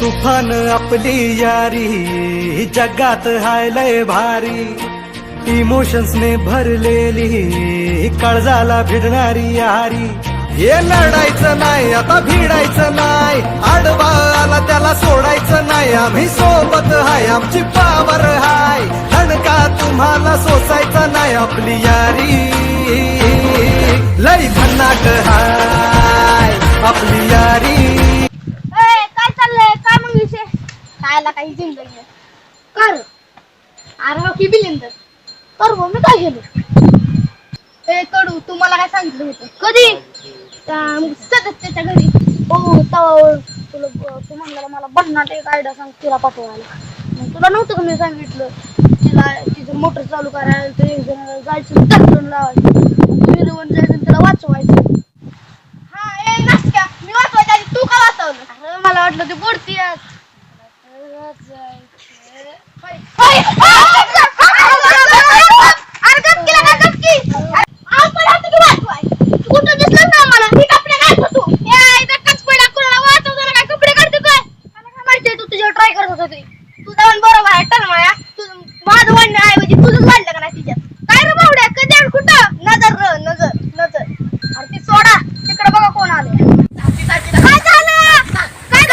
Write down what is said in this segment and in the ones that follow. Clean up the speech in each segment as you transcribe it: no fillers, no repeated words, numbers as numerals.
तुफान आपली यारी जगात हाय लय भारी, इमोशन्स ने भरलेली काळजाला भिडणारी यारी. हे लढायचं नाही आता भिडायचं नाही, आडवा आला त्याला सोडायचं नाही. आम्ही सोबत हाय आमची पावर हाय, धडका तुम्हाला सोसायचा नाही. आपली यारी लय भन्नाट हाय आपली यारी. काय चाललंय काय मग विषय खायला काही जिंदगी कर अरे की बिलिंदर तर मी काय केलं ए कडू तुम्हाला काय सांगितलं होतं कधी सदस्याच्या घरी हो तुला तू म्हणला मला भन्नाट एक आयडिया सांग तिला पाठवायला. मग तुला नव्हतं का मी सांगितलं तिला तिचं मोटर चालू करायला ते एक जण जायचं दर्शन लावायचं फिरवून जायचं तिला वाचवायचं. हा ए नाश्त्या मी वाचवायच्या आधी तू का वाचवलं. अरे मला वाटलं ती बुडती ट्राय करत होता तुझा बरोबर आहे टलमाया माझं वाढणं ऐवजी तुझंच वाढलं का नाही तिच्यात काय रे बावड्या कधी कुठं नजर नजर नजर अरे ती सोडा तिकडे बघा कोण आले. काय झालं काय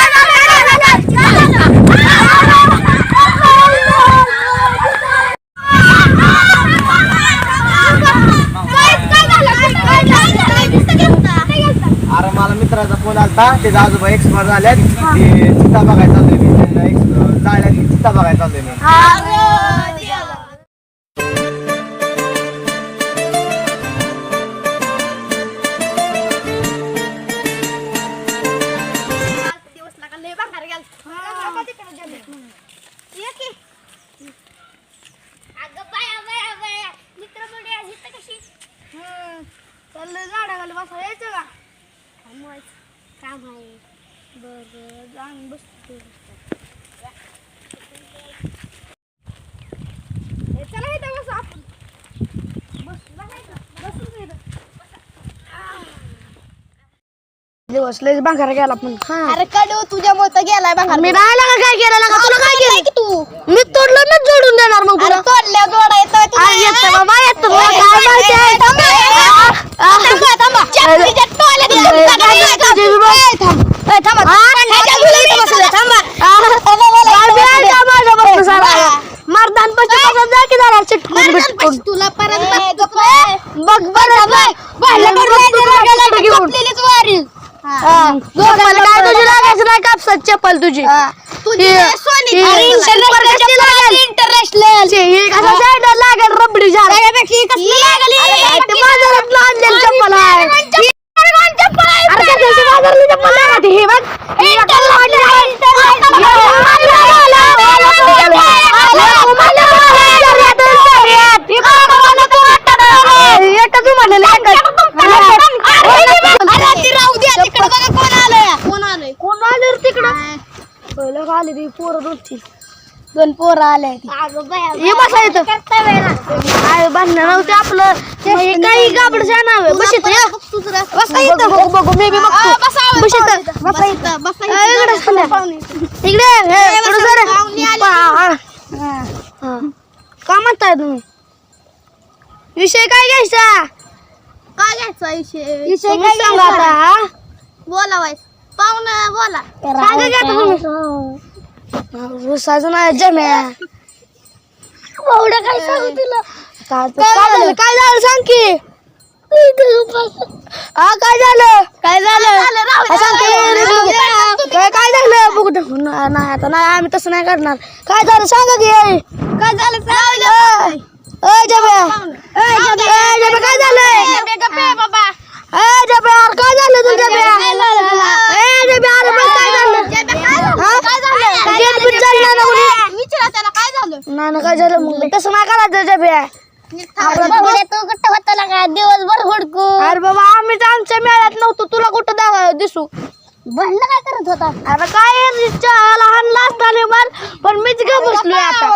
अरे मला मित्राचा फोन आलता, त्याचा आजोबा एक्सपायर झाल्यात, ते चित्ता बघायला चाललोय मी. जायला चित्ता बघायला चाललोय मी. चाललंय झाडाखाली बसा यायचं का काम आहे बरं जाऊन बसतो. चला इथं बसू आपण दिवस लय भांगार गेला पण अरे कडू तुझ्यामुळे तर गेलाय भांगार. मी राहिला का काय केलं ना तुला काय केलं की तू मी तोडलं ना जोडून देणार मग तुला तोडल्या जोडा येतं बाबा येतं काय माहिती आहे तुला परत बघ कापसात चप्पल तुझी इंटरनॅशनल लागेल रबडी चप्पल दोन पोरं आले बांधणं नव्हते आपलं काही गाबड नाव का म्हणताय तुम्ही विषय काय घ्यायचा काय घ्यायचा विषय काय सांगा आता बोलावाय पाहुणा बोला सांगा घ्या तुम्ही रुसाचं नाही जम्या काय सांगू तुला काय झालं सांग की काय झालं काय झालं बघ नाही आता नाही आम्ही तसं नाही करणार. काय झालं सांगा की काय झालं जब्या काय झालंय बाबा काय झालं तुझ्या नाही काय झालं मग तसं नाही करायचं जब्या दिवसभर हुडकू. अरे बाबा आम्ही तर आमच्या मेळ्यात नव्हतो तुला कुठं दिसू बनलं काय करत होता. अरे काय लहान असताना मला पण मीच ग बसलोय आता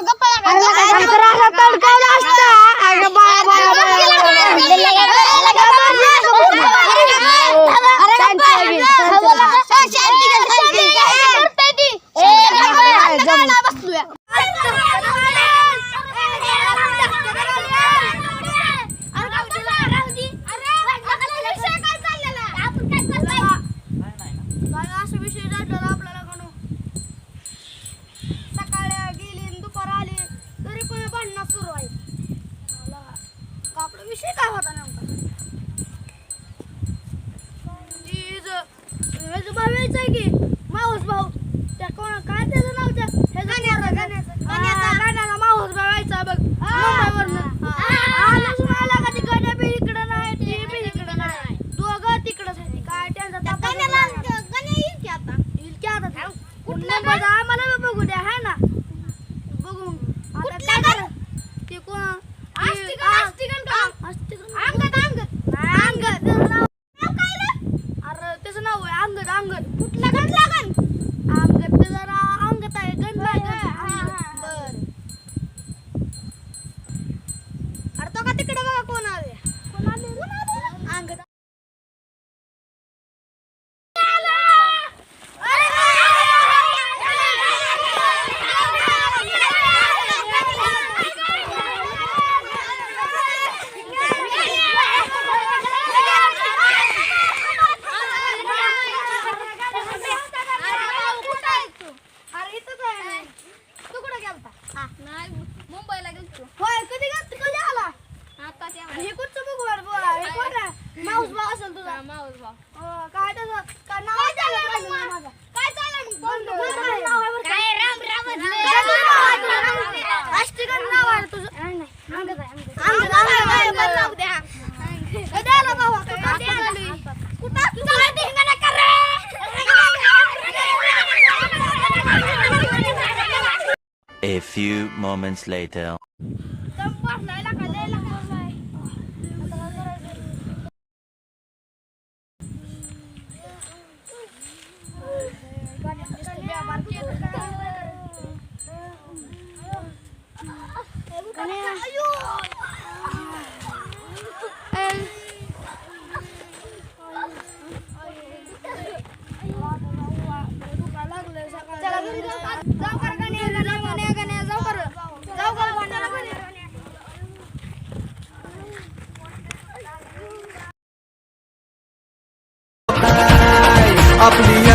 कुठला बघा आम्हाला बघू द्या हाय ना बघू कुठला कर ते कोण आस्तिकन अरे त्याचं नाव आहे अंगद कुठला गण लागन अंगद ते जरा अंगत आहे गण बर अरे तो का तिकडे बघा कोण आले अंगद मुंबईला गेलतो होय कधी आला आता हे कुठचं बुक हे कोण माऊस भाऊ असेल तुझा माऊस भाऊ काय त्याचं काय नाव माझं काय चाललंय मग काय राम अष्टगण नाव आहे तुझं अंगद नाव द्या कधी आला बाबा कुठं तुला धिंगाणा कर रे A few moments later. आपली